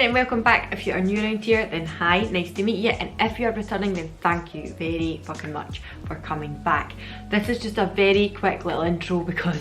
and welcome back. If you are new around here, then hi, nice to meet you, and if you are returning, then thank you very fucking much for coming back. This is just a very quick little intro because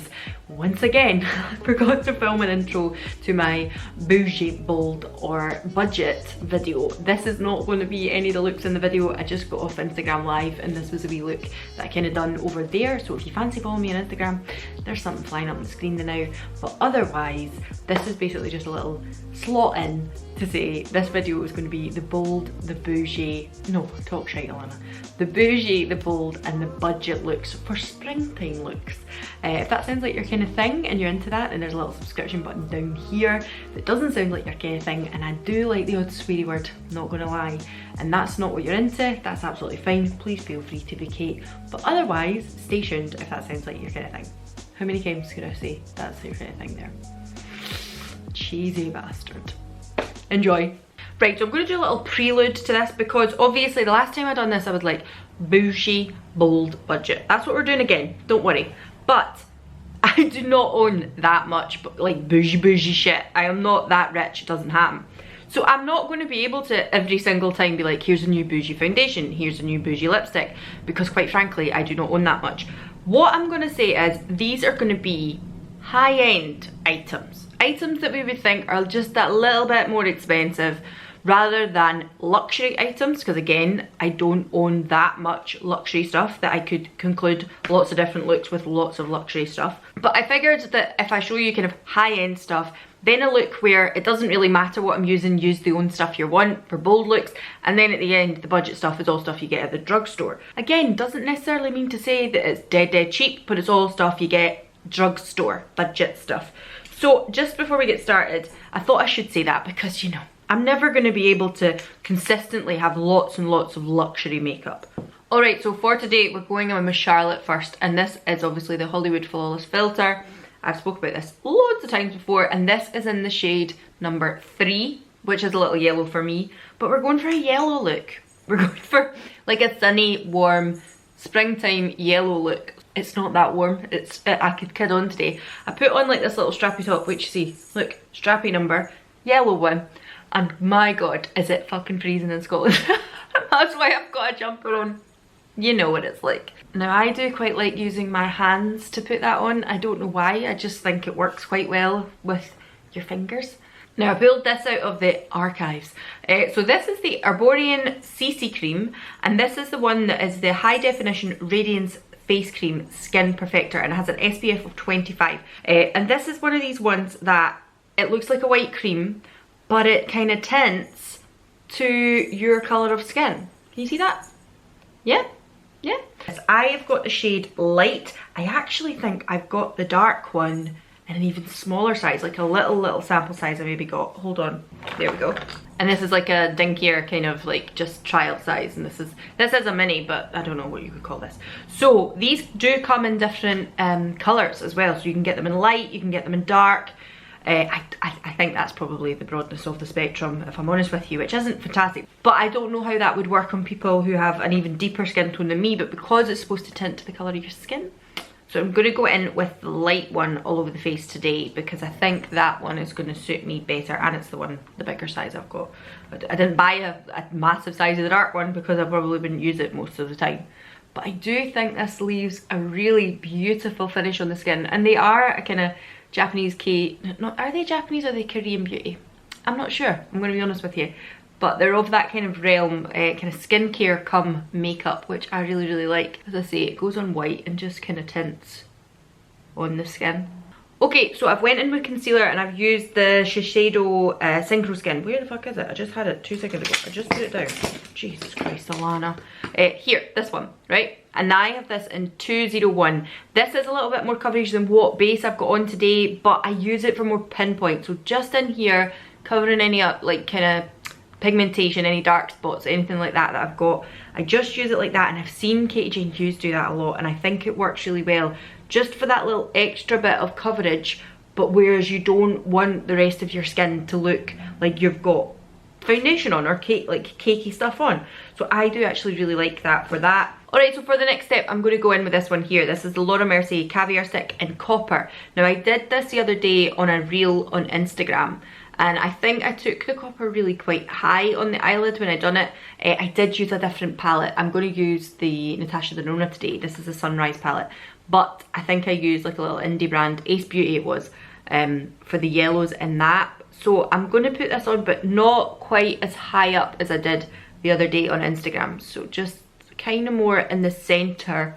once again I forgot to film an intro to my bougie, bold or budget video. This is not going to be any of the looks in the video. I just got off Instagram live and this was a wee look that I kind of done over there, so if you fancy following me on Instagram, there's something flying up on the screen now. But otherwise, this is basically just a little slot in to say this video is going to be the bold, the bougie, no, talk shite Alana, the bougie, the bold and the budget looks for springtime looks. If that sounds like your kind of thing and you're into that, then there's a little subscription button down here. If it doesn't sound like your kind of thing, and I do like the odd sweary word, not gonna lie, and that's not what you're into, that's absolutely fine. Please feel free to vacate, but otherwise stay tuned if that sounds like your kind of thing. How many times could I say that's your kind of thing there? Cheesy bastard. Enjoy. Right, so I'm going to do a little prelude to this because obviously the last time I done this I was like bougie, bold, budget. That's what we're doing again, don't worry. But I do not own that much like bougie shit. I am not that rich, it doesn't happen. So I'm not going to be able to every single time be like, here's a new bougie foundation, here's a new bougie lipstick, because quite frankly I do not own that much. What I'm going to say is these are going to be high-end items. Items that we would think are just that little bit more expensive rather than luxury items, because again, I don't own that much luxury stuff that I could conclude lots of different looks with lots of luxury stuff. But I figured that if I show you kind of high-end stuff, then a look where it doesn't really matter what I'm using, use the own stuff you want for bold looks, and then at the end, the budget stuff is all stuff you get at the drugstore. Again, doesn't necessarily mean to say that it's dead cheap, but it's all stuff you get drugstore, budget stuff. So just before we get started, I thought I should say that because, you know, I'm never going to be able to consistently have lots and lots of luxury makeup. Alright, so for today we're going on with Charlotte first, and this is obviously the Hollywood Flawless Filter. I've spoke about this loads of times before, and this is in the shade number 3, which is a little yellow for me, but we're going for a yellow look. We're going for like a sunny, warm, springtime yellow look. It's not that warm, I could kid on today. I put on like this little strappy top, which you see, look, strappy number, yellow one, and my god, is it fucking freezing in Scotland. That's why I've got a jumper on. You know what it's like. Now I do quite like using my hands to put that on. I don't know why, I just think it works quite well with your fingers. Now I pulled this out of the archives. So this is the Arborian CC cream, and this is the one that is the high definition radiance face cream skin perfector, and it has an SPF of 25. And this is one of these ones that it looks like a white cream, but it kind of tints to your colour of skin. Can you see that? Yeah? Yeah? I have got the shade light. I actually think I've got the dark one in an even smaller size, like a little sample size I maybe got. Hold on, there we go. And this is like a dinkier kind of like just trial size, and this is a mini, but I don't know what you could call this. So these do come in different colours as well, so you can get them in light, you can get them in dark. I think that's probably the broadness of the spectrum, if I'm honest with you, which isn't fantastic. But I don't know how that would work on people who have an even deeper skin tone than me, but because it's supposed to tint to the colour of your skin, so I'm going to go in with the light one all over the face today because I think that one is going to suit me better, and it's the one, the bigger size I've got. I didn't buy a massive size of the dark one because I probably wouldn't use it most of the time. But I do think this leaves a really beautiful finish on the skin, and they are a kind of Japanese are they Japanese or are they Korean beauty? I'm not sure, I'm going to be honest with you. But they're of that kind of realm, kind of skincare come makeup, which I really like. As I say, it goes on white and just kind of tints on the skin. Okay, so I've went in with concealer and I've used the Shiseido Synchro Skin. Where the fuck is it? I just had it 2 seconds ago. I just put it down. Jesus Christ, Alana. Here, this one, right? And I have this in 201. This is a little bit more coverage than what base I've got on today, but I use it for more pinpoint. So just in here, covering any up, like kind of pigmentation, any dark spots, anything like that I've got, I just use it like that. And I've seen Katie Jane Hughes do that a lot, and I think it works really well just for that little extra bit of coverage, but whereas you don't want the rest of your skin to look like you've got foundation on or cakey stuff on. So I do actually really like that for that. Alright, so for the next step, I'm going to go in with this one here. This is the Laura Mercier Caviar Stick in Copper. Now I did this the other day on a reel on Instagram, and I think I took the copper really quite high on the eyelid when I done it. I did use a different palette. I'm going to use the Natasha Denona today. This is the Sunrise palette, but I think I used like a little indie brand, Ace Beauty it was, for the yellows in that. So I'm going to put this on, but not quite as high up as I did the other day on Instagram. So just kind of more in the centre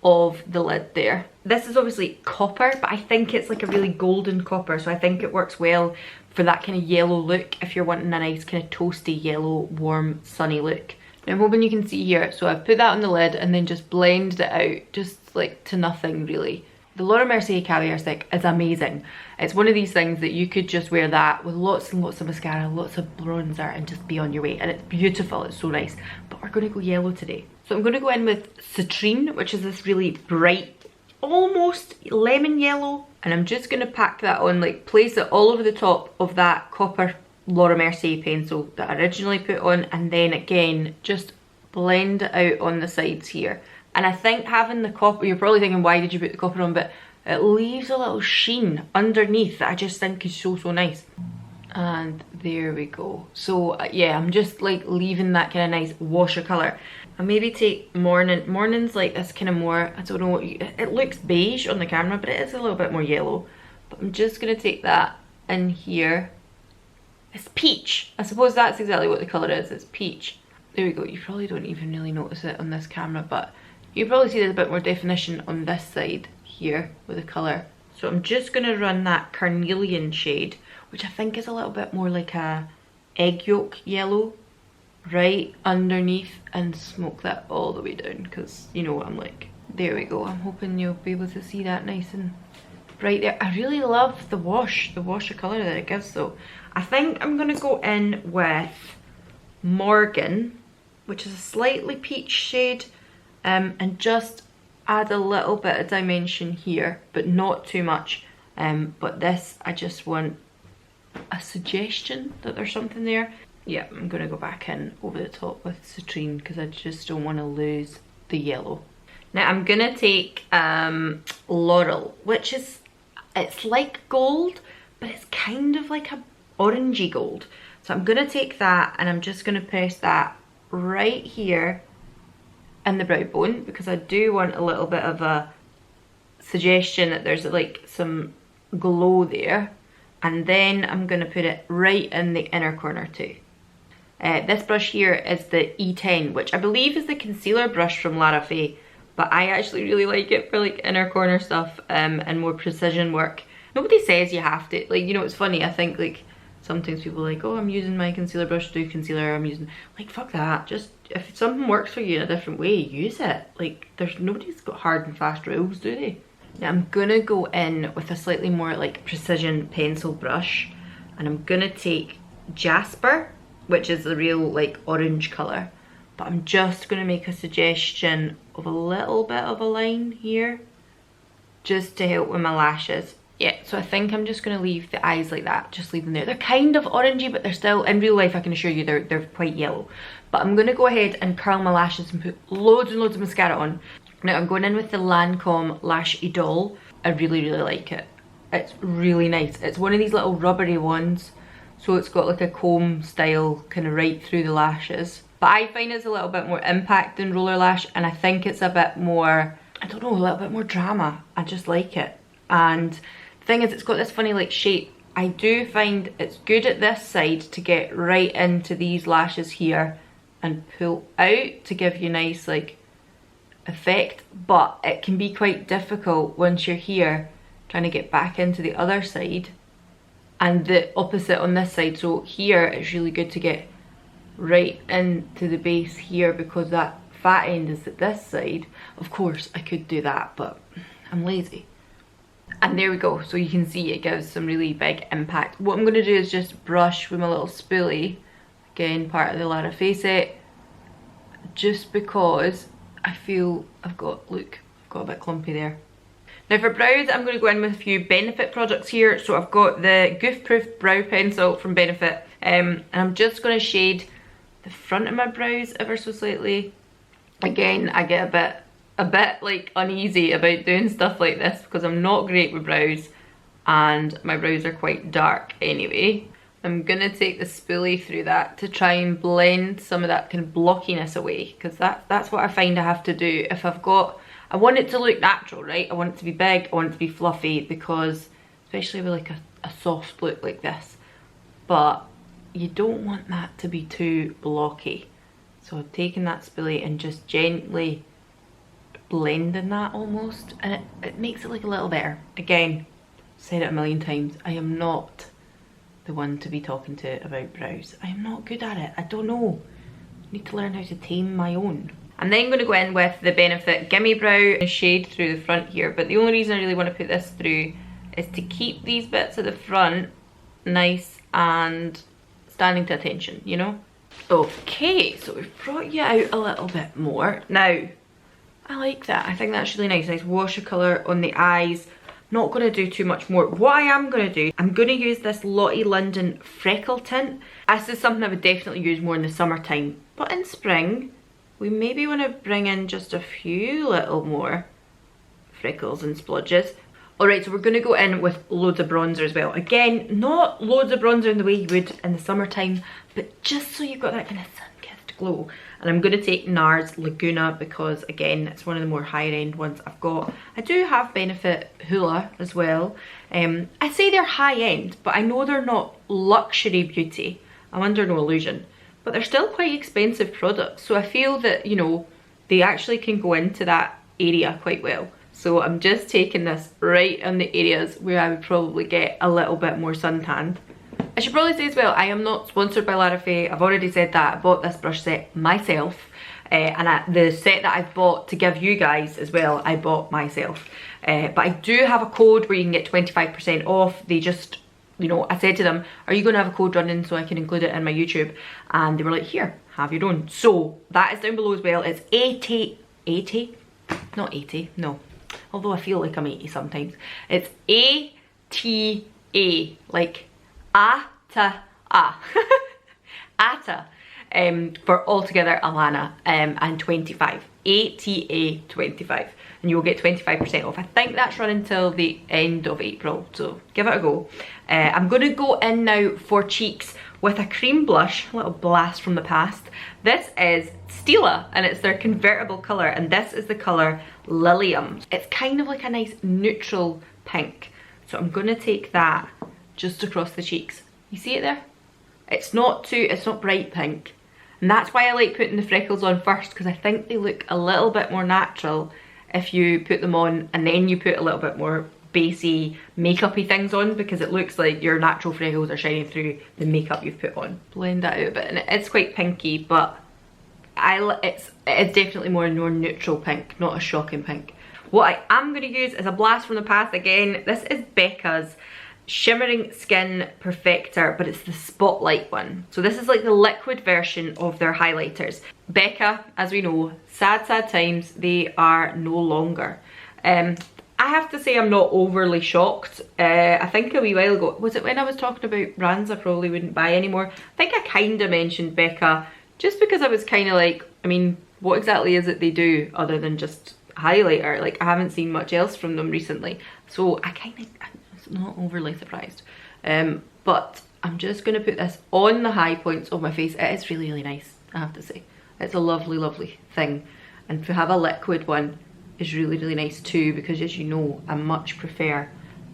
of the lid there. This is obviously copper, but I think it's like a really golden copper, so I think it works well for that kind of yellow look if you're wanting a nice kind of toasty yellow, warm, sunny look. Now I'm hoping you can see here, so I've put that on the lid and then just blended it out, just like to nothing really. The Laura Mercier Caviar Stick is amazing. It's one of these things that you could just wear that with lots and lots of mascara, lots of bronzer, and just be on your way. And it's beautiful, it's so nice. But we're going to go yellow today. So I'm going to go in with Citrine, which is this really bright, almost lemon yellow. And I'm just going to pack that on, like place it all over the top of that copper Laura Mercier pencil that I originally put on. And then again, just blend it out on the sides here. And I think having the copper, you're probably thinking, why did you put the copper on? But it leaves a little sheen underneath that I just think is so, so nice. And there we go. So yeah, I'm just like leaving that kind of nice wash of colour. I'll maybe take Morning's like this kind of more, I don't know what it looks beige on the camera, but it is a little bit more yellow. But I'm just going to take that in here. It's peach. I suppose that's exactly what the colour is. It's peach. There we go. You probably don't even really notice it on this camera, but you probably see there's a bit more definition on this side here with the colour. So I'm just going to run that carnelian shade, which I think is a little bit more like a egg yolk yellow, right underneath, and smoke that all the way down, because you know what I'm like. There we go. I'm hoping you'll be able to see that nice and bright there. I really love the wash of colour that it gives though. I think I'm going to go in with Morgan, which is a slightly peach shade, and just add a little bit of dimension here, but not too much. But this, I just want a suggestion that there's something there. Yeah, I'm gonna go back in over the top with Citrine because I just don't want to lose the yellow. Now I'm gonna take Laurel, which is, it's like gold, but it's kind of like a orangey gold. So I'm gonna take that and I'm just gonna press that right here in the brow bone, because I do want a little bit of a suggestion that there's like some glow there. And then I'm going to put it right in the inner corner too. This brush here is the E10, which I believe is the concealer brush from Lara Faye, but I actually really like it for like inner corner stuff and more precision work. Nobody says you have to, like, you know, it's funny, I think like sometimes people are like, oh, I'm using my concealer brush to do concealer, I'm using, like, fuck that. Just, if something works for you in a different way, use it. Like, nobody's got hard and fast rules, do they? Now I'm gonna go in with a slightly more like precision pencil brush, and I'm gonna take Jasper, which is the real like orange colour, but I'm just gonna make a suggestion of a little bit of a line here, just to help with my lashes. Yeah, so I think I'm just gonna leave the eyes like that, just leave them there. They're kind of orangey, but they're still, in real life I can assure you they're quite yellow. But I'm gonna go ahead and curl my lashes and put loads and loads of mascara on. Now I'm going in with the Lancome Lash Idole. I really, really like it. It's really nice. It's one of these little rubbery ones, so it's got like a comb style kind of right through the lashes. But I find it's a little bit more impact than Roller Lash, and I think it's a bit more, I don't know, a little bit more drama. I just like it. And the thing is, it's got this funny like shape. I do find it's good at this side to get right into these lashes here and pull out to give you nice like effect, but it can be quite difficult once you're here trying to get back into the other side, and the opposite on this side. So here it's really good to get right into the base here, because that fat end is at this side. Of course I could do that, but I'm lazy. And there we go, so you can see it gives some really big impact. What I'm going to do is just brush with my little spoolie, again part of the Lara Faye set, just because I feel I've got, look, I've got a bit clumpy there. Now for brows, I'm going to go in with a few Benefit products here. So I've got the Goof Proof Brow Pencil from Benefit, and I'm just going to shade the front of my brows ever so slightly. Again, I get a bit like uneasy about doing stuff like this because I'm not great with brows and my brows are quite dark anyway. I'm gonna take the spoolie through that to try and blend some of that kind of blockiness away, because that's what I find I have to do if I've got, I want it to look natural, right? I want it to be big, I want it to be fluffy, because especially with like a soft look like this, but you don't want that to be too blocky. So I'm taking that spoolie and just gently blending that almost, and it makes it look a little better. Again, said it a million times, I am not the one to be talking to about brows. I am not good at it. I don't know. I need to learn how to tame my own. I'm then going to go in with the Benefit Gimme Brow shade through the front here, but the only reason I really want to put this through is to keep these bits at the front nice and standing to attention, you know? Okay, so we've brought you out a little bit more. Now, I like that. I think that's really nice. Nice wash of colour on the eyes. Not going to do too much more. What I am going to do, I'm going to use this Lottie London Freckle Tint. This is something I would definitely use more in the summertime. But in spring, we maybe want to bring in just a few little more freckles and splodges. Alright, so we're going to go in with loads of bronzer as well. Again, not loads of bronzer in the way you would in the summertime, but just so you've got that kind of sun-kissed glow. And I'm going to take NARS Laguna because, again, it's one of the more higher end ones I've got. I do have Benefit Hoola as well. I say they're high end, but I know they're not luxury beauty. I'm under no illusion. But they're still quite expensive products. So I feel that, you know, they actually can go into that area quite well. So I'm just taking this right on the areas where I would probably get a little bit more suntanned. I should probably say as well, I am not sponsored by Larafay. I've already said that. I bought this brush set myself. The set that I've bought to give you guys as well, I bought myself. But I do have a code where you can get 25% off. They just, you know, I said to them, are you going to have a code running so I can include it in my YouTube? And they were like, here, have your own. So that is down below as well. It's 80, not 80, no. Although I feel like I'm 80 sometimes. It's ATA, like ATA, ATA, for AltogetherAlanna, and 25, ATA 25, and you'll get 25% off. I think that's running until the end of April, so give it a go. I'm going to go in now for cheeks with a cream blush, a little blast from the past. This is Stila, and it's their convertible colour, and this is the colour Lilium. It's kind of like a nice neutral pink, so I'm going to take that just across the cheeks. You see it there? It's not bright pink, and that's why I like putting the freckles on first, because I think they look a little bit more natural if you put them on and then you put a little bit more basey makeup-y things on, because it looks like your natural freckles are shining through the makeup you've put on. Blend that out a bit, and it's quite pinky, but it's definitely more neutral pink, not a shocking pink. What I am going to use is a blast from the past again. This is Becca's Shimmering Skin Perfector, but it's the Spotlight one. So this is like the liquid version of their highlighters. Becca, as we know, sad times, they are no longer. I have to say I'm not overly shocked. I think a wee while ago, was it when I was talking about brands I probably wouldn't buy anymore? I think I kind of mentioned Becca just because I was kind of like, I mean, what exactly is it they do other than just highlighter? Like, I haven't seen much else from them recently, so I'm not overly surprised. But I'm just going to put this on the high points of my face. It is really nice, I have to say. It's a lovely thing, and to have a liquid one is really nice too, because as you know, I much prefer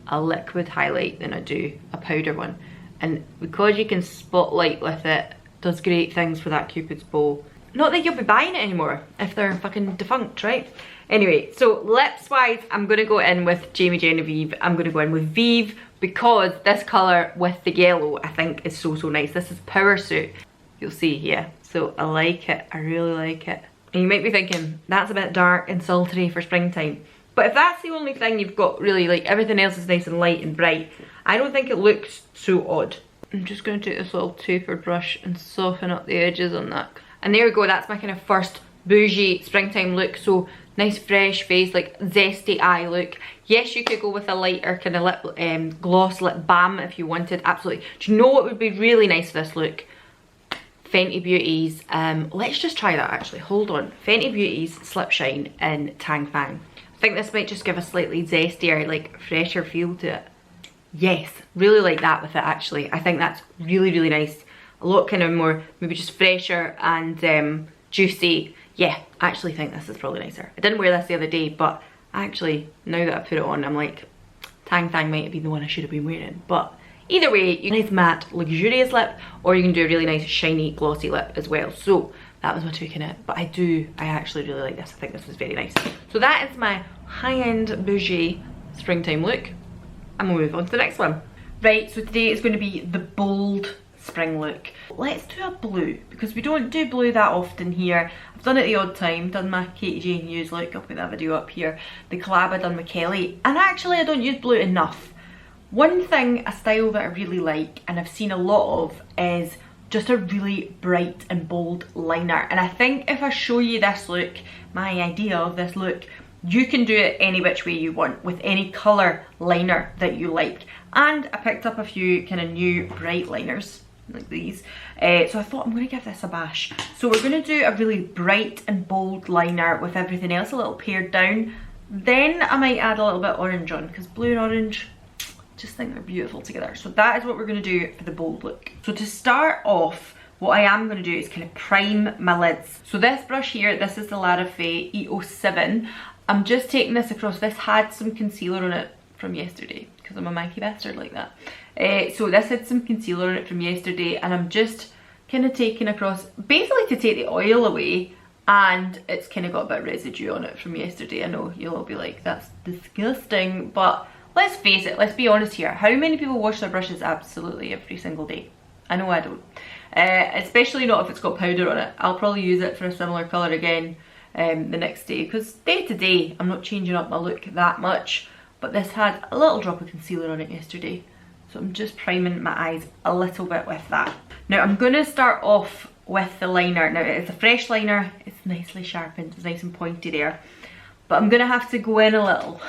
a liquid highlight than I do a powder one, and because you can spotlight with it, does great things for that Cupid's bow. Not that you'll be buying it anymore if they're fucking defunct, right? Anyway, so lips wise, I'm going to go in with Jamie Genevieve. I'm going to go in with Vive, because this colour with the yellow I think is so nice. This is Power Suit, you'll see here. So I like it, I really like it. And you might be thinking, that's a bit dark and sultry for springtime. But if that's the only thing you've got, really, like everything else is nice and light and bright, I don't think it looks so odd. I'm just going to take this little tapered brush and soften up the edges on that. And there we go, that's my kind of first bougie springtime look. So nice fresh face, like zesty eye look. Yes, you could go with a lighter kind of lip gloss lip balm if you wanted, absolutely. Do you know what would be really nice for this look? Fenty Beauty's, let's just try that actually, hold on. Fenty Beauty's Slip Shine in Tang Fang. I think this might just give a slightly zestier, like fresher feel to it. Yes, really like that with it actually. I think that's really, really nice. A lot kind of more, maybe just fresher and juicy. Yeah, I actually think this is probably nicer. I didn't wear this the other day, but actually, now that I put it on, I'm like, Tang Tang might have been the one I should have been wearing. But either way, you can do a nice matte, luxurious lip, or you can do a really nice, shiny, glossy lip as well. So that was my take on it. But I actually really like this. I think this is very nice. So that is my high-end Boujee springtime look. And we'll move on to the next one. Right, so today is going to be the bold spring look. Let's do a blue, because we don't do blue that often here. I've done it the odd time, done my Katie Jane Hughes look, I'll put that video up here. The collab I done with Kelly, and actually I don't use blue enough. One thing, a style that I really like, and I've seen a lot of, is just a really bright and bold liner. And I think if I show you this look, my idea of this look, you can do it any which way you want, with any colour liner that you like. And I picked up a few kind of new bright liners, like these. So I thought I'm going to give this a bash. So we're going to do a really bright and bold liner with everything else a little pared down. Then I might add a little bit of orange on, because blue and orange, just think they're beautiful together. So that is what we're going to do for the bold look. So to start off, what I am going to do is kind of prime my lids. So this brush here, this is the Lara Faye E07. I'm just taking this across. This had some concealer on it from yesterday, because I'm a Mikey bastard like that. So this had some concealer on it from yesterday, and I'm just kind of taking across, basically to take the oil away, and it's kind of got a bit of residue on it from yesterday. I know you'll all be like, that's disgusting, but let's face it, let's be honest here. How many people wash their brushes absolutely every single day? I know I don't. Especially not if it's got powder on it. I'll probably use it for a similar colour again the next day, because day to day I'm not changing up my look that much, but this had a little drop of concealer on it yesterday, so I'm just priming my eyes a little bit with that. Now I'm going to start off with the liner. Now it's a fresh liner, it's nicely sharpened, it's nice and pointy there, but I'm going to have to go in a little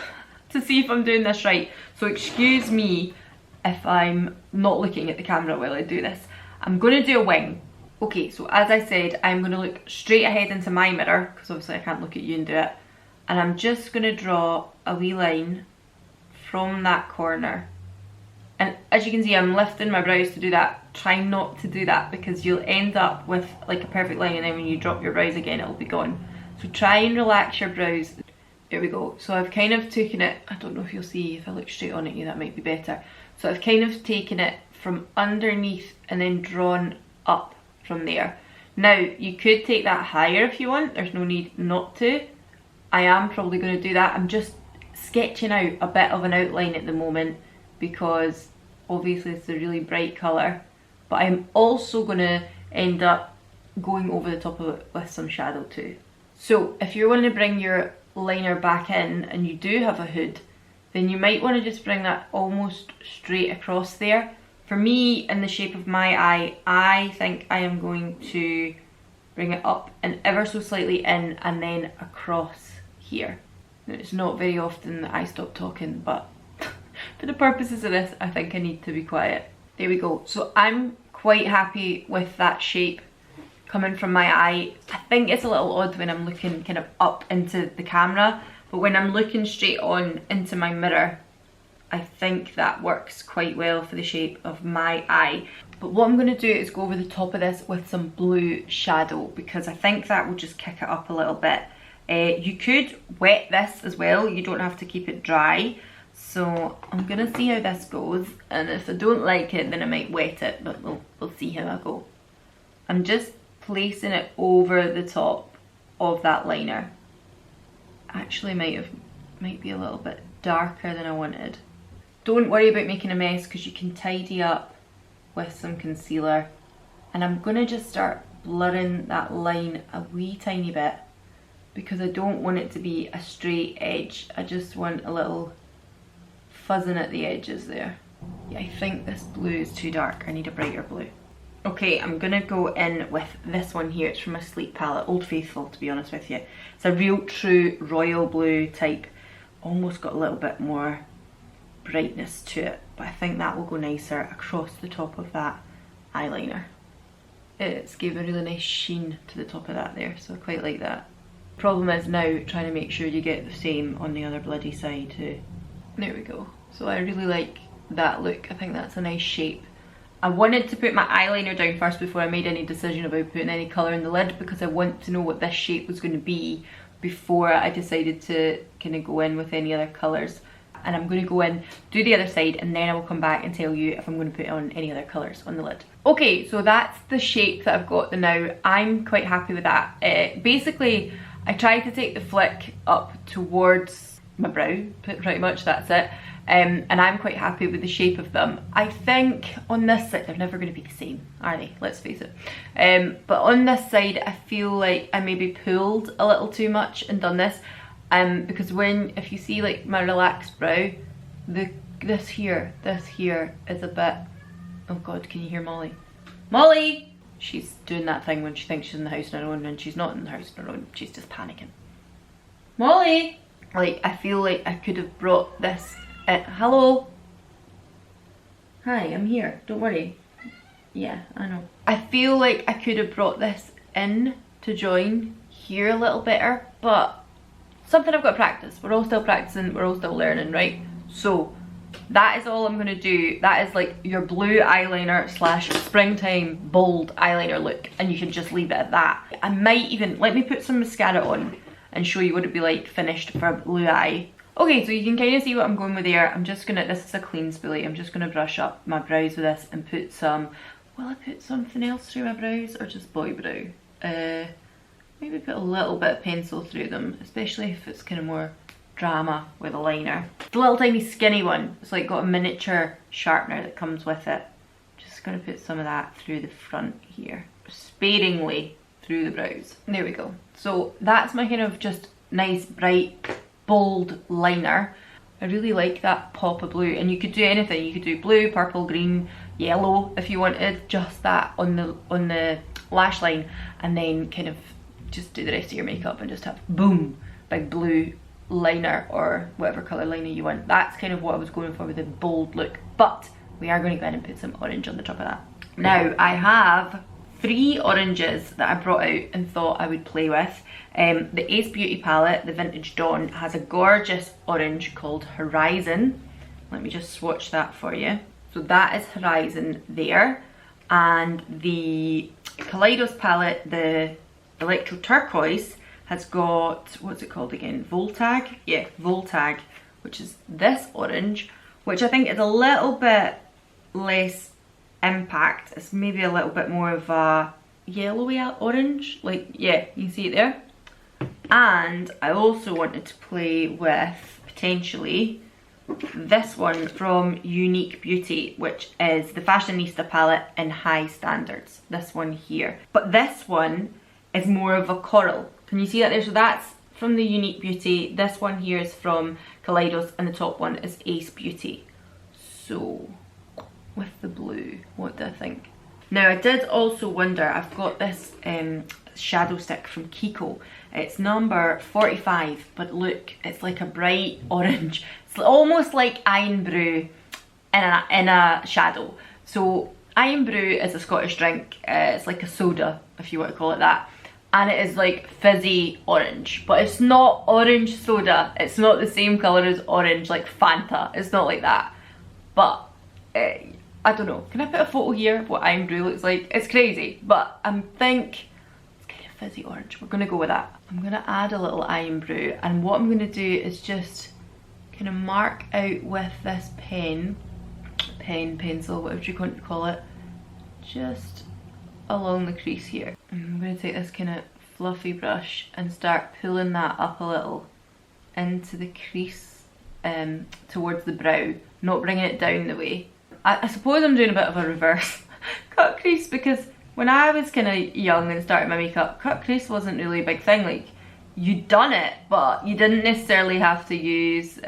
to see if I'm doing this right, so excuse me if I'm not looking at the camera while I do this. I'm going to do a wing. Okay, so as I said, I'm going to look straight ahead into my mirror, because obviously I can't look at you and do it. And I'm just going to draw a wee line from that corner. And as you can see, I'm lifting my brows to do that. Try not to do that, because you'll end up with like a perfect line, and then when you drop your brows again, it'll be gone. So try and relax your brows. There we go. So I've kind of taken it, I don't know if you'll see, if I look straight on at you, that might be better. So I've kind of taken it from underneath and then drawn up from there. Now you could take that higher if you want, there's no need not to. I am probably going to do that. I'm just sketching out a bit of an outline at the moment, because obviously it's a really bright colour, but I'm also going to end up going over the top of it with some shadow too. So if you're wanting to bring your liner back in and you do have a hood, then you might want to just bring that almost straight across there. For me, in the shape of my eye, I think I am going to bring it up and ever so slightly in, and then across here. Now, it's not very often that I stop talking, but for the purposes of this, I think I need to be quiet. There we go. So I'm quite happy with that shape coming from my eye. I think it's a little odd when I'm looking kind of up into the camera, but when I'm looking straight on into my mirror, I think that works quite well for the shape of my eye. But what I'm going to do is go over the top of this with some blue shadow, because I think that will just kick it up a little bit. You could wet this as well, you don't have to keep it dry. So I'm going to see how this goes, and if I don't like it then I might wet it, but we'll see how I go. I'm just placing it over the top of that liner. Actually might be a little bit darker than I wanted. Don't worry about making a mess, because you can tidy up with some concealer. And I'm going to just start blurring that line a wee tiny bit, because I don't want it to be a straight edge. I just want a little fuzzing at the edges there. Yeah, I think this blue is too dark. I need a brighter blue. Okay, I'm going to go in with this one here. It's from a Sleep palette, Old Faithful, to be honest with you. It's a real true royal blue type. Almost got a little bit more brightness to it, but I think that will go nicer across the top of that eyeliner. It's gave a really nice sheen to the top of that there, so I quite like that. Problem is now trying to make sure you get the same on the other bloody side too. There we go. So I really like that look. I think that's a nice shape. I wanted to put my eyeliner down first before I made any decision about putting any colour in the lid, because I want to know what this shape was going to be before I decided to kind of go in with any other colours. And I'm going to go in, do the other side, and then I will come back and tell you if I'm going to put on any other colours on the lid. Okay, so that's the shape that I've got now. I'm quite happy with that. Basically, I tried to take the flick up towards my brow, pretty much, that's it. And I'm quite happy with the shape of them. I think on this side, they're never going to be the same, are they? Let's face it. But on this side, I feel like I maybe pulled a little too much and done this. Because if you see like my relaxed brow, this here is a bit, oh god, can you hear Molly? Molly! She's doing that thing when she thinks she's in the house on her own, and she's not in the house on her own, she's just panicking. Molly! Like, I feel like I could have brought this, hello? Hi, I'm here, don't worry. Yeah, I know. I feel like I could have brought this in to join here a little better, but something I've got to practice. We're all still practicing, we're all still learning, right? So that is all I'm going to do. That is like your blue eyeliner slash springtime bold eyeliner look, and you can just leave it at that. I might even, let me put some mascara on and show you what it'd be like finished for a blue eye. Okay, so you can kind of see what I'm going with there. I'm just gonna, this is a clean spoolie, I'm just gonna brush up my brows with this and put some, will I put something else through my brows or just boy brow? Maybe put a little bit of pencil through them, especially if it's kind of more drama with a liner. It's a little tiny skinny one. It's like got a miniature sharpener that comes with it. Just gonna put some of that through the front here, sparingly through the brows. There we go. So that's my kind of just nice, bright, bold liner. I really like that pop of blue, and you could do anything. You could do blue, purple, green, yellow if you wanted. Just that on the lash line, and then kind of just do the rest of your makeup and just have boom, big blue liner or whatever colour liner you want. That's kind of what I was going for with the bold look, but we are going to go in and put some orange on the top of that. Now I have 3 oranges that I brought out and thought I would play with. The Ace Beauty palette, the Vintage Dawn, has a gorgeous orange called Horizon. Let me just swatch that for you. So that is Horizon there, and the Kaleidos palette, the Electro Turquoise, has got, what's it called again? Voltag? Yeah, Voltag, which is this orange, which I think is a little bit less impact. It's maybe a little bit more of a yellowy orange. Like, yeah, you can see it there. And I also wanted to play with, potentially, this one from Unique Beauty, which is the Fashionista palette in High Standards. This one here. But this one is more of a coral. Can you see that there? So that's from the Unique Beauty. This one here is from Kaleidos, and the top one is Ace Beauty. So with the blue, what do I think? Now I did also wonder, I've got this shadow stick from Kiko. It's number 45, but look, it's like a bright orange. It's almost like Iron Brew in a shadow. So Iron Brew is a Scottish drink. It's like a soda, if you want to call it that. And it is like fizzy orange, but it's not orange soda. It's not the same colour as orange, like Fanta. It's not like that. But I don't know. Can I put a photo here of what Iron Brew looks like? It's crazy, but I think it's kind of fizzy orange. We're gonna go with that. I'm gonna add a little Iron Brew, and what I'm gonna do is just kind of mark out with this pencil, whatever you want to call it, just along the crease here. And I'm going to take this kind of fluffy brush and start pulling that up a little into the crease towards the brow, not bringing it down the way. I suppose I'm doing a bit of a reverse cut crease, because when I was kind of young and started my makeup, cut crease wasn't really a big thing. Like, you'd done it, but you didn't necessarily have to use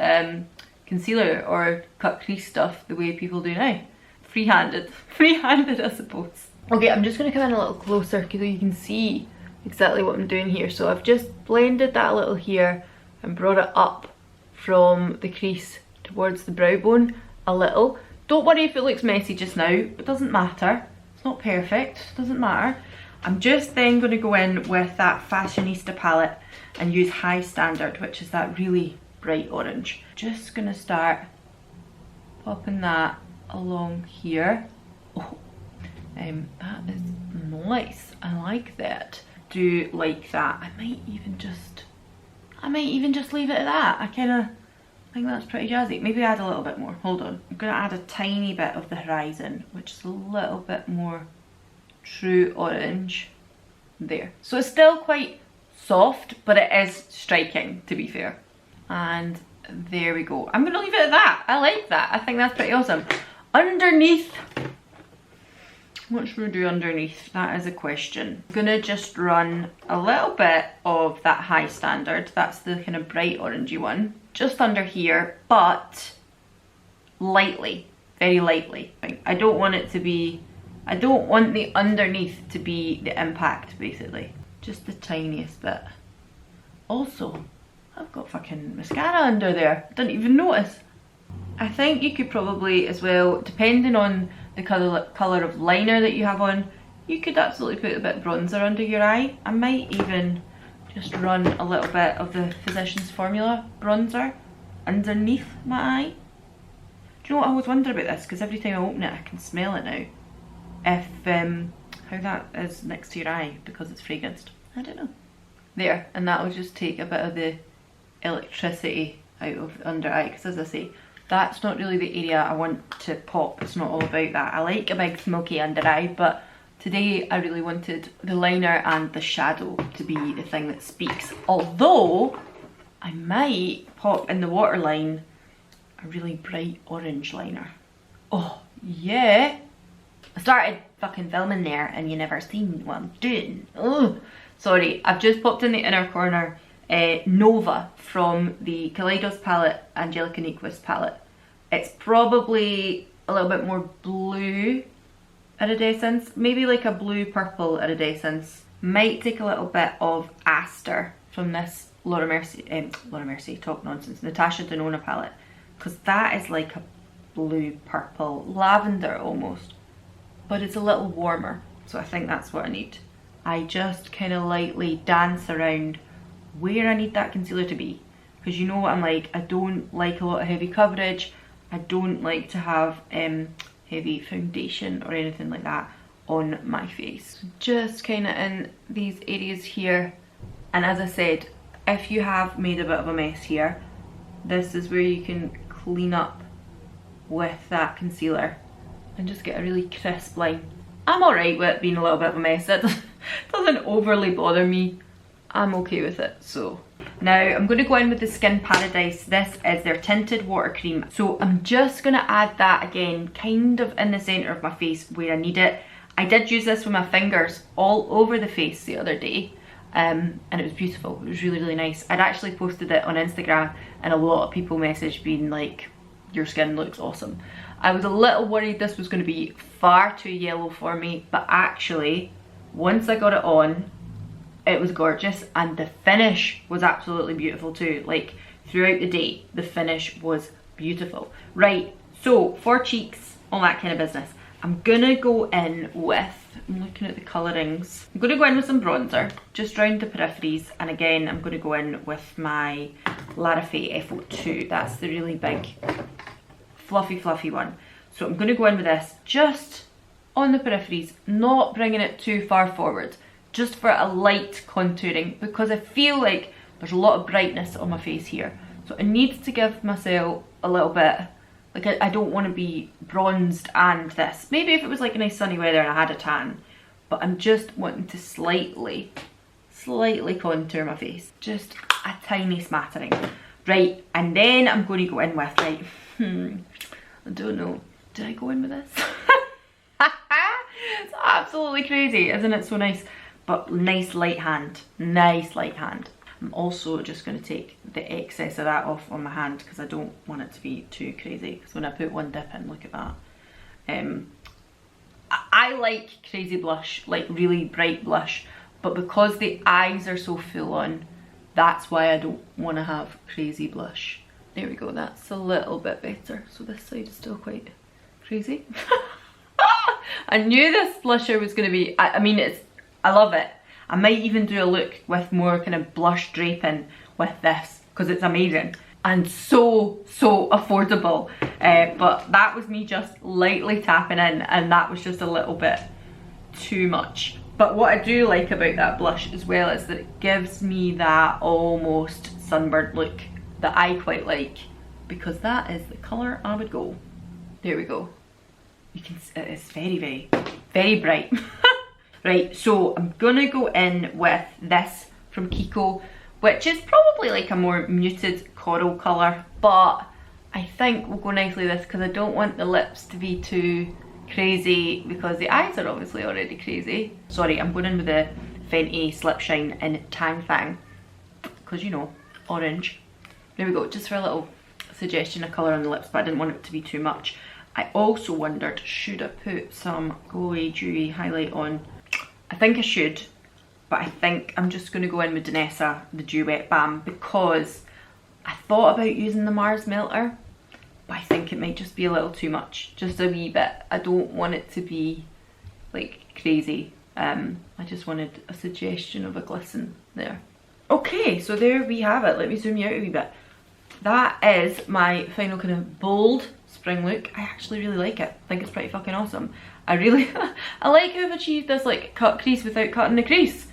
concealer or cut crease stuff the way people do now. Free-handed I suppose. Okay, I'm just going to come in a little closer so you can see exactly what I'm doing here. So I've just blended that a little here and brought it up from the crease towards the brow bone a little. Don't worry if it looks messy just now, it doesn't matter. It's not perfect, it doesn't matter. I'm just then going to go in with that Fashionista palette and use High Standard, which is that really bright orange. Just going to start Popping that along here. Oh, that is nice. I like that. Do like that. I might even just leave it at that. I think that's pretty jazzy. Maybe add a little bit more. Hold on. I'm gonna add a tiny bit of the horizon, which is a little bit more true orange. There. So it's still quite soft, but it is striking, to be fair. And there we go. I'm gonna leave it at that. I like that. I think that's pretty awesome. Underneath, what should we do underneath? That is a question. I'm gonna just run a little bit of that high standard. That's the kind of bright orangey one. Just under here, but lightly, very lightly. I don't want it to be, I don't want the underneath to be the impact, basically. Just the tiniest bit. Also, I've got fucking mascara under there. I didn't even notice. I think you could probably as well, depending on the colour of liner that you have on, you could absolutely put a bit of bronzer under your eye. I might even just run a little bit of the Physicians Formula bronzer underneath my eye. Do you know what, I always wonder about this, because every time I open it I can smell it now. If, how that is next to your eye because it's fragranced. I don't know. There, and that will just take a bit of the electricity out of the under eye, because as I say, that's not really the area I want to pop. It's not all about that. I like a big smoky under eye, but today I really wanted the liner and the shadow to be the thing that speaks. Although, I might pop in the waterline a really bright orange liner. Oh, yeah. I started fucking filming there and you never seen what I'm doing. Oh, sorry, I've just popped in the inner corner Nova from the Kaleidos palette, Angelica Nyquist palette. It's probably a little bit more blue iridescence, maybe like a blue purple iridescence. Might take a little bit of Aster from this Laura Mercier, talk nonsense, Natasha Denona palette, because that is like a blue purple, lavender almost, but it's a little warmer, so I think that's what I need. I just kind of lightly dance around where I need that concealer to be, because you know what I'm like, I don't like a lot of heavy coverage. I don't like to have heavy foundation or anything like that on my face. Just kind of in these areas here, and as I said, if you have made a bit of a mess here, this is where you can clean up with that concealer and just get a really crisp line. I'm alright with it being a little bit of a mess. It doesn't overly bother me. I'm okay with it. So now I'm going to go in with the Skin Paradise. This is their tinted water cream. So I'm just going to add that again, kind of in the centre of my face where I need it. I did use this with my fingers all over the face the other day, and it was beautiful. It was really, really nice. I'd actually posted it on Instagram and a lot of people messaged being like, your skin looks awesome. I was a little worried this was going to be far too yellow for me, but actually once I got it on, it was gorgeous, and the finish was absolutely beautiful too. Like throughout the day, the finish was beautiful. Right, so for cheeks, all that kind of business, I'm gonna go in with, I'm looking at the colourings, I'm gonna go in with some bronzer, just round the peripheries, and again, I'm gonna go in with my Lara Faye FO2. That's the really big, fluffy one. So I'm gonna go in with this, just on the peripheries, not bringing it too far forward, just for a light contouring, because I feel like there's a lot of brightness on my face here. So I need to give myself a little bit, like I don't want to be bronzed and this. Maybe if it was like nice sunny weather and I had a tan, but I'm just wanting to slightly contour my face. Just a tiny smattering. Right, and then I'm going to go in with, right, I don't know, did I go in with this? It's absolutely crazy, isn't it so nice? But nice light hand, nice light hand. I'm also just going to take the excess of that off on my hand because I don't want it to be too crazy, because when I put one dip in, look at that. I like crazy blush, like really bright blush, but because the eyes are so full on, that's why I don't want to have crazy blush. There we go, that's a little bit better. So this side is still quite crazy. I knew this blusher was going to be, I mean, I love it. I might even do a look with more kind of blush draping with this, because it's amazing. and so affordable. But that was me just lightly tapping in, and that was just a little bit too much. But what I do like about that blush as well is that it gives me that almost sunburned look that I quite like, because that is the colour I would go. There we go. You can see it's very bright. Right, so I'm gonna go in with this from Kiko, which is probably like a more muted coral colour, but I think we'll go nicely with this because I don't want the lips to be too crazy, because the eyes are obviously already crazy. Sorry, I'm going in with the Fenty Slip Shine in Tang Fang, because you know, orange. There we go, just for a little suggestion of colour on the lips, but I didn't want it to be too much. I also wondered, should I put some glowy dewy highlight on? I think I should, but I think I'm just going to go in with Danessa, the Duet Balm, because I thought about using the Mars Melter, but I think it might just be a little too much, just a wee bit. I don't want it to be like crazy. I just wanted a suggestion of a glisten there. Okay, so there we have it. Let me zoom you out a wee bit. That is my final kind of bold spring look. I actually really like it. I think it's pretty fucking awesome. I really, I like how I've achieved this like cut crease without cutting the crease.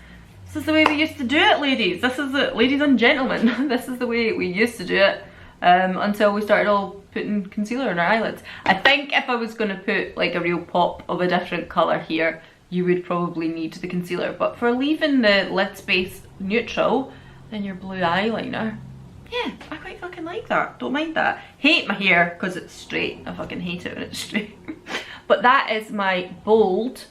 This is the way we used to do it, ladies. This is it, ladies and gentlemen. This is the way we used to do it until we started all putting concealer on our eyelids. I think if I was going to put like a real pop of a different colour here, you would probably need the concealer. But for leaving the lid space neutral, then your blue eyeliner, yeah, I quite fucking like that. Don't mind that. Hate my hair because it's straight. I fucking hate it when it's straight. But that is my bold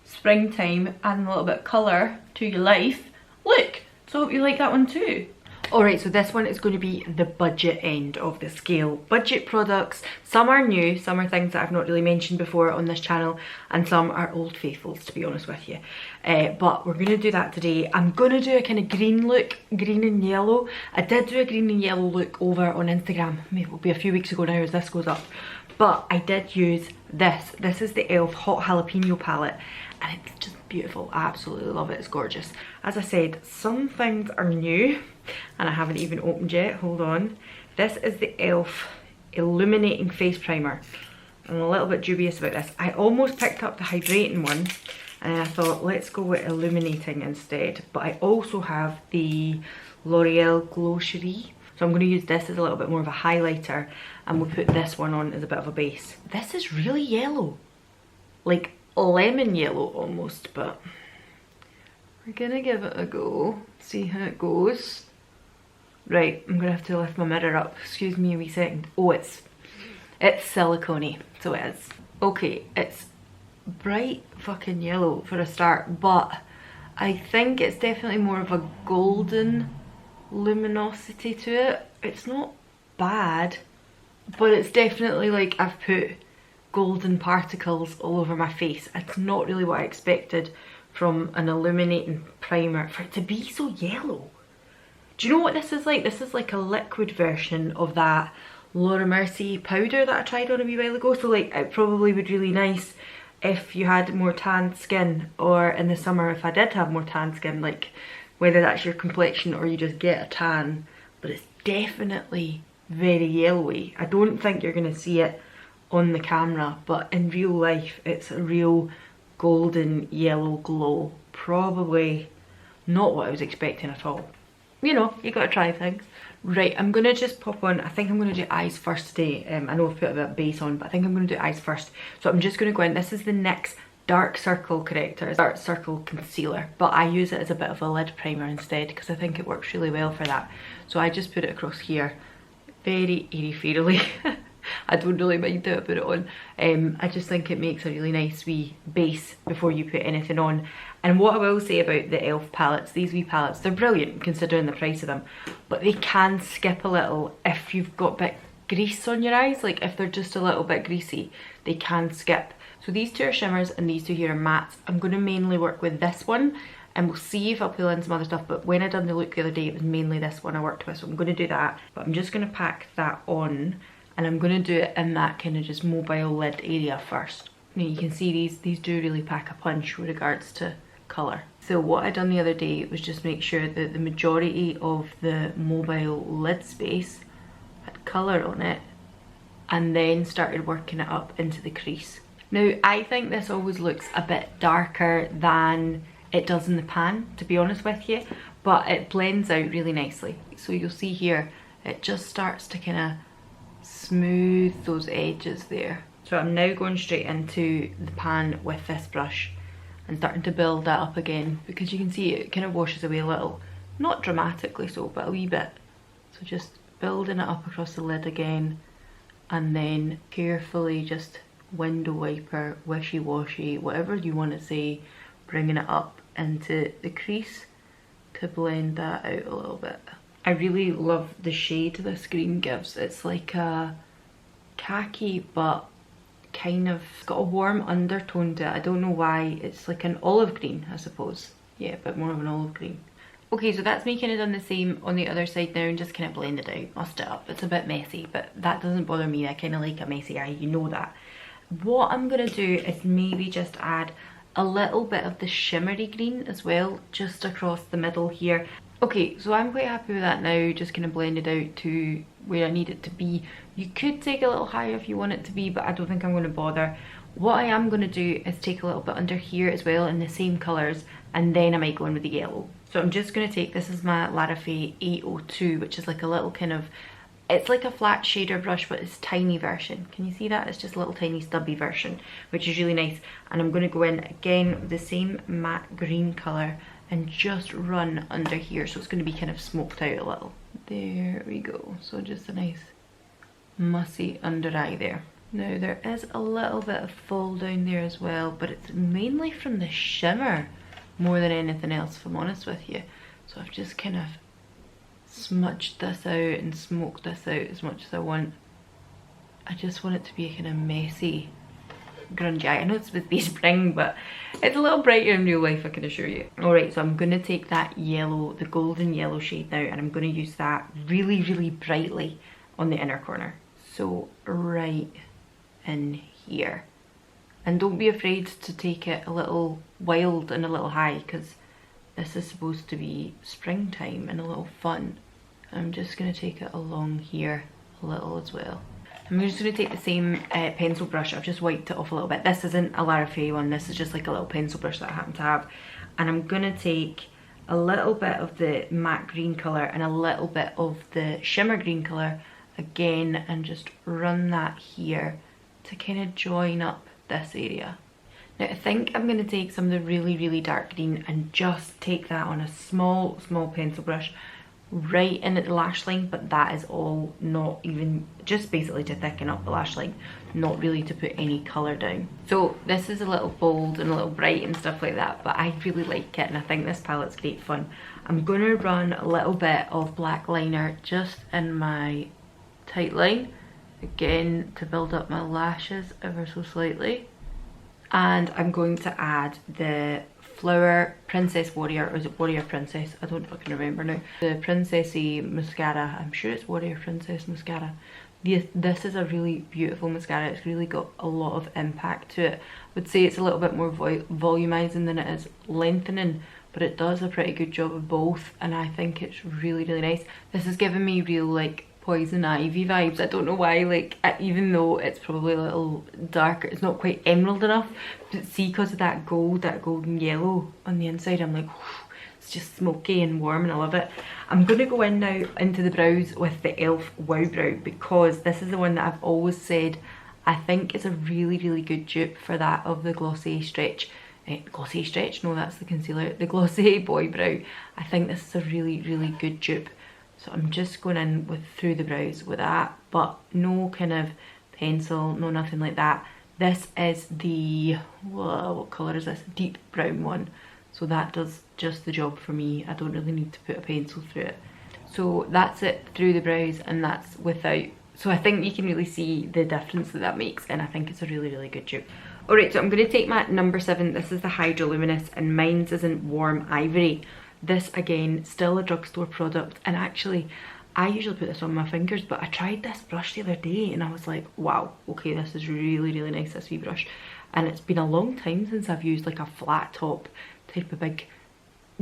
springtime adding a little bit of colour to your life look. So I hope you like that one too. Alright, so this one is going to be the budget end of the scale. Budget products, some are new, some are things that I've not really mentioned before on this channel, and some are old faithfuls, to be honest with you. But we're going to do that today. I'm going to do a kind of green look, green and yellow. I did do a green and yellow look over on Instagram, maybe it'll be a few weeks ago now as this goes up. But I did use this. This is the e.l.f. Hot Jalapeno palette, and it's just beautiful. I absolutely love it. It's gorgeous. As I said, some things are new and I haven't even opened yet. Hold on. This is the e.l.f. Illuminating Face Primer. I'm a little bit dubious about this. I almost picked up the hydrating one and I thought let's go with illuminating instead. But I also have the L'Oreal Glow Cherie. So I'm going to use this as a little bit more of a highlighter, and we'll put this one on as a bit of a base. This is really yellow. Like lemon yellow almost, but we're gonna give it a go, see how it goes. Right, I'm gonna have to lift my mirror up. Excuse me a wee second. Oh, it's silicone-y, so it is. Okay, it's bright fucking yellow for a start, but I think it's definitely more of a golden luminosity to it. It's not bad, but it's definitely like I've put golden particles all over my face. It's not really what I expected from an illuminating primer for it to be so yellow. Do you know what this is like? This is like a liquid version of that Laura Mercier powder that I tried on a wee while ago. So like it probably would be really nice if you had more tan skin, or in the summer if I did have more tan skin, like whether that's your complexion or you just get a tan. But it's definitely very yellowy. I don't think you're going to see it on the camera, but in real life it's a real golden yellow glow. Probably not what I was expecting at all. You know, you gotta try things. Right, I'm gonna just pop on, I think I'm gonna do eyes first today. I know I've put a bit of base on, but I think I'm gonna do eyes first. So I'm just gonna go in, this is the NYX Dark Circle Corrector, Dark Circle Concealer, but I use it as a bit of a lid primer instead because I think it works really well for that. So I just put it across here, very airy-fairily. I don't really mind how I put it on. I just think it makes a really nice wee base before you put anything on. And what I will say about the e.l.f. palettes, these wee palettes, they're brilliant considering the price of them, but they can skip a little if you've got a bit grease on your eyes. Like if they're just a little bit greasy, they can skip. So these two are shimmers and these two here are mattes. I'm going to mainly work with this one, and we'll see if I'll pull in some other stuff, but when I done the look the other day it was mainly this one I worked with, so I'm going to do that. But I'm just going to pack that on, and I'm going to do it in that kind of just mobile lid area first. Now you can see these do really pack a punch with regards to colour. So what I done the other day was just make sure that the majority of the mobile lid space had colour on it, and then started working it up into the crease. Now, I think this always looks a bit darker than it does in the pan, to be honest with you, but it blends out really nicely. So you'll see here, it just starts to kind of smooth those edges there. So I'm now going straight into the pan with this brush and starting to build that up again, because you can see it kind of washes away a little, not dramatically so, but a wee bit. So just building it up across the lid again, and then carefully just window wiper, wishy-washy, whatever you want to say, bringing it up into the crease to blend that out a little bit. I really love the shade this green gives. It's like a khaki, but kind of got a warm undertone to it. I don't know why. It's like an olive green, I suppose. Yeah, a bit more of an olive green. Okay, so that's me kind of done the same on the other side now and just kind of blend it out, mussed it up. It's a bit messy, but that doesn't bother me. I kind of like a messy eye, you know that. What I'm going to do is maybe just add a little bit of the shimmery green as well, just across the middle here. Okay, so I'm quite happy with that now, just kind of blend it out to where I need it to be. You could take a little higher if you want it to be, but I don't think I'm going to bother. What I am going to do is take a little bit under here as well in the same colours, and then I might go in with the yellow. So I'm just going to take, this is my Larafay 802, which is like a little kind of, it's like a flat shader brush, but it's tiny version. Can you see that? It's just a little tiny stubby version, which is really nice. And I'm going to go in again with the same matte green colour and just run under here, so it's going to be kind of smoked out a little. There we go. So just a nice mussy under eye there. Now there is a little bit of fall down there as well, but it's mainly from the shimmer more than anything else, if I'm honest with you. So I've just kind of smudged this out and smoked this out as much as I want. I just want it to be a kind of messy, grungy eye. I know it's supposed to be spring, but it's a little brighter in real life, I can assure you. Alright, so I'm going to take that yellow, the golden yellow shade now, and I'm going to use that really, really brightly on the inner corner. So right in here. And don't be afraid to take it a little wild and a little high, because this is supposed to be springtime and a little fun. I'm just going to take it along here a little as well. I'm just going to take the same pencil brush. I've just wiped it off a little bit. This isn't a Larafay one, this is just like a little pencil brush that I happen to have. And I'm going to take a little bit of the matte green colour and a little bit of the shimmer green colour again, and just run that here to kind of join up this area. Now I think I'm going to take some of the really, really dark green and just take that on a small pencil brush right in at the lash line, but that is all, not even, just basically to thicken up the lash line, not really to put any colour down. So this is a little bold and a little bright and stuff like that, but I really like it and I think this palette's great fun. I'm going to run a little bit of black liner just in my tight line, again to build up my lashes ever so slightly. And I'm going to add the Flower Princess Warrior, or is it Warrior Princess? I don't fucking remember now. The Princessy mascara. I'm sure it's Warrior Princess mascara. This is a really beautiful mascara. It's really got a lot of impact to it. I would say it's a little bit more volumizing than it is lengthening, but it does a pretty good job of both, and I think it's really, really nice. This is giving me real like Poison Ivy vibes. I don't know why, like even though it's probably a little darker, it's not quite emerald enough, but see, because of that gold, that golden yellow on the inside, I'm like, it's just smoky and warm and I love it. I'm going to go in now into the brows with the e.l.f. Wow Brow, because this is the one that I've always said I think is a really, really good dupe for that of the Glossier Stretch. Glossier Stretch? No, that's the concealer. The Glossier Boy Brow. I think this is a really, really good dupe. So I'm just going in with through the brows with that, but no kind of pencil, no nothing like that. This is the, whoa, what colour is this? Deep brown one. So that does just the job for me. I don't really need to put a pencil through it. So that's it through the brows, and that's without. So I think you can really see the difference that that makes, and I think it's a really, really good dupe. Alright, so I'm going to take my number 7. This is the Hydro Luminous, and mine's is in Warm Ivory. This again, still a drugstore product, and actually I usually put this on my fingers, but I tried this brush the other day and I was like, wow, okay, this is really, really nice, this wee brush. And it's been a long time since I've used like a flat top type of big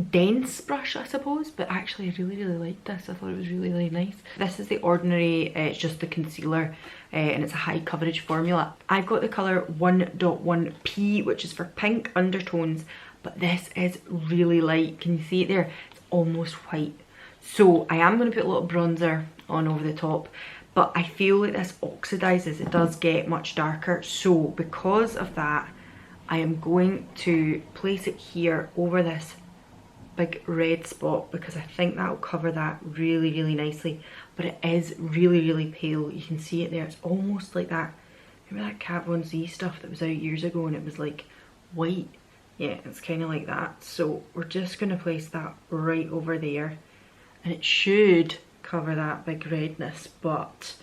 dense brush, I suppose, but actually I really liked this. I thought it was really nice. This is the Ordinary, it's just the concealer, and it's a high coverage formula. I've got the colour 1.1P, which is for pink undertones, but this is really light. Can you see it there? It's almost white. So I am going to put a little bronzer on over the top, but I feel like this oxidizes. It does get much darker, so because of that I am going to place it here over this big red spot, because I think that will cover that really nicely. But it is really pale. You can see it there. It's almost like that, remember that Kat Von Z stuff that was out years ago and it was like white? Yeah, it's kind of like that. So we're just going to place that right over there, and it should cover that big redness, but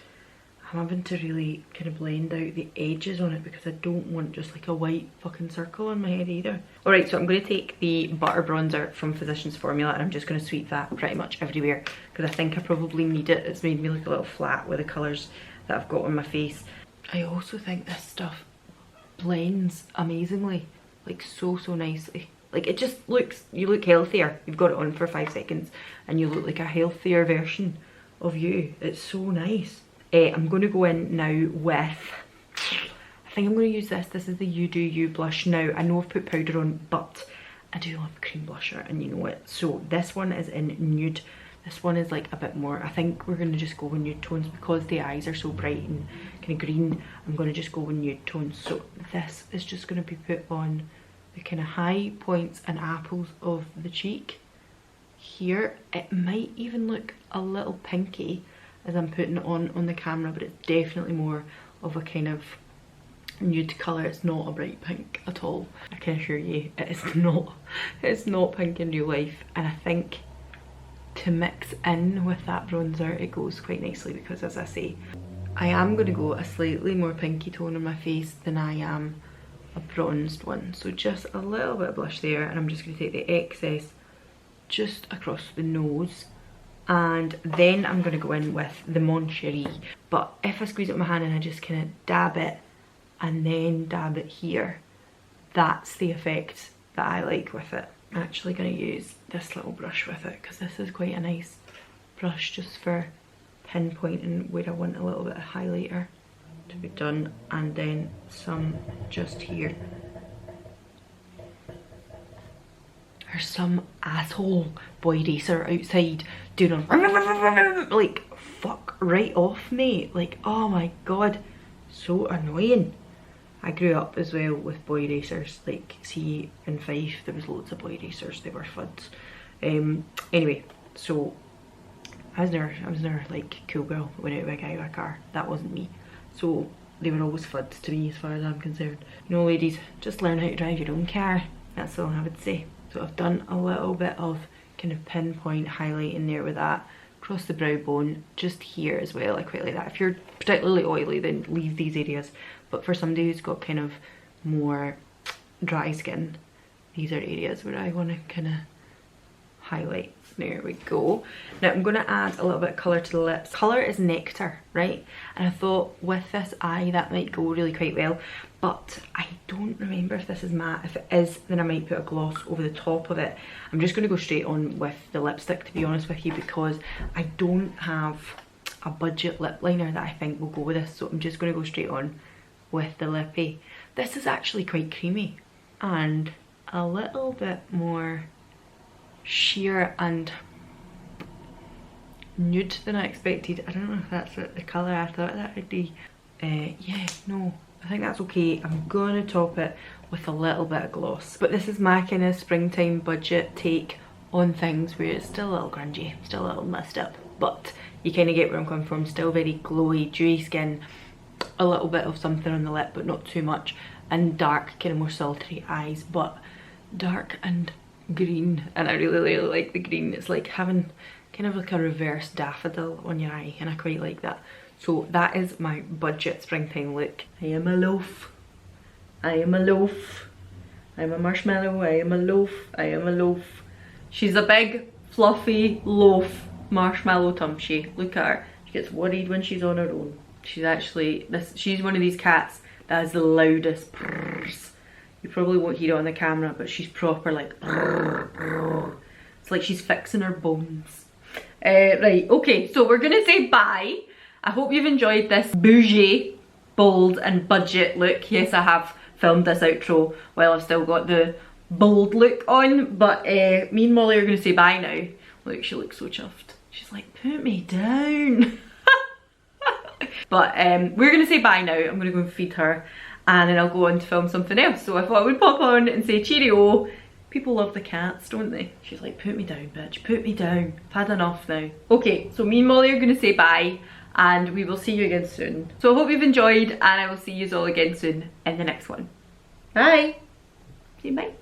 I'm having to really kind of blend out the edges on it because I don't want just like a white fucking circle on my head either. Alright, so I'm going to take the butter bronzer from Physicians Formula and I'm just going to sweep that pretty much everywhere because I think I probably need it. It's made me look a little flat with the colours that I've got on my face. I also think this stuff blends amazingly, like so nicely. Like it just looks, you look healthier. You've got it on for 5 seconds and you look like a healthier version of you. It's so nice. I'm going to go in now with, I think I'm going to use this. This is the You Do You blush. Now, I know I've put powder on, but I do love a cream blusher and you know it. So this one is in nude. This one is like a bit more, I think we're going to just go with nude tones because the eyes are so bright and kind of green. I'm going to just go with nude tones. So this is just going to be put on the kind of high points and apples of the cheek. Here, it might even look a little pinky as I'm putting it on the camera, but it's definitely more of a kind of nude colour. It's not a bright pink at all. I can assure you it is not. It's not pink in real life, and I think to mix in with that bronzer it goes quite nicely because, as I say, I am going to go a slightly more pinky tone on my face than I am a bronzed one. So just a little bit of blush there, and I'm just going to take the excess just across the nose. And then I'm going to go in with the Mon Cherie. But if I squeeze it with my hand and I just kind of dab it and then dab it here, that's the effect that I like with it. I'm actually going to use this little brush with it because this is quite a nice brush just for pinpointing where I want a little bit of highlighter to be done, and then some just here. There's some asshole boy racer outside doing like fuck right off me. Like, oh my god, so annoying. I grew up as well with boy racers. Like, see in Fife there was loads of boy racers, they were fuds. Anyway, so I was never like cool girl that went out with a guy with a car. That wasn't me. So they were always fuds to me as far as I'm concerned. You know, ladies, just learn how to drive your own car. That's all I would say. So I've done a little bit of kind of pinpoint highlighting there with that across the brow bone, just here as well. I quite like that. If you're particularly oily, then leave these areas, but for somebody who's got kind of more dry skin, these are areas where I want to kind of highlight. There we go. Now I'm going to add a little bit of colour to the lips. Colour is nectar, right? And I thought with this eye that might go really quite well, but I don't remember if this is matte. If it is, then I might put a gloss over the top of it. I'm just going to go straight on with the lipstick, to be honest with you, because I don't have a budget lip liner that I think will go with this, so I'm just going to go straight on with the lippy. This is actually quite creamy and a little bit more sheer and nude than I expected. I don't know if that's the colour I thought that would be. Yeah, no, I think that's okay. I'm gonna top it with a little bit of gloss. But this is my kind of springtime budget take on things where it's still a little grungy, still a little messed up, but you kind of get where I'm coming from. Still very glowy, dewy skin, a little bit of something on the lip but not too much, and dark, kind of more sultry eyes, but dark and green. And I really like the green. It's like having kind of like a reverse daffodil on your eye, and I quite like that. So that is my budget springtime look. I am a loaf, I am a loaf, I'm a marshmallow, I am a loaf, I am a loaf. She's a big fluffy loaf marshmallow tumshy. Look at her, she gets worried when she's on her own. She's actually, she's one of these cats that has the loudest purrs You probably won't hear it on the camera, but she's proper like, it's like she's fixing her bones. Right, okay, so we're gonna say bye. I hope you've enjoyed this bougie, bold and budget look. Yes, I have filmed this outro while I've still got the bold look on, but me and Molly are gonna say bye now. Look, she looks so chuffed. She's like, put me down. But we're gonna say bye now. I'm gonna go and feed her and then I'll go on to film something else. So I thought I would pop on and say cheerio. People love the cats, don't they? She's like, put me down, bitch, put me down. I've had enough now. Okay, so me and Molly are gonna say bye and we will see you again soon. So I hope you've enjoyed and I will see you all again soon in the next one. Bye. Say bye.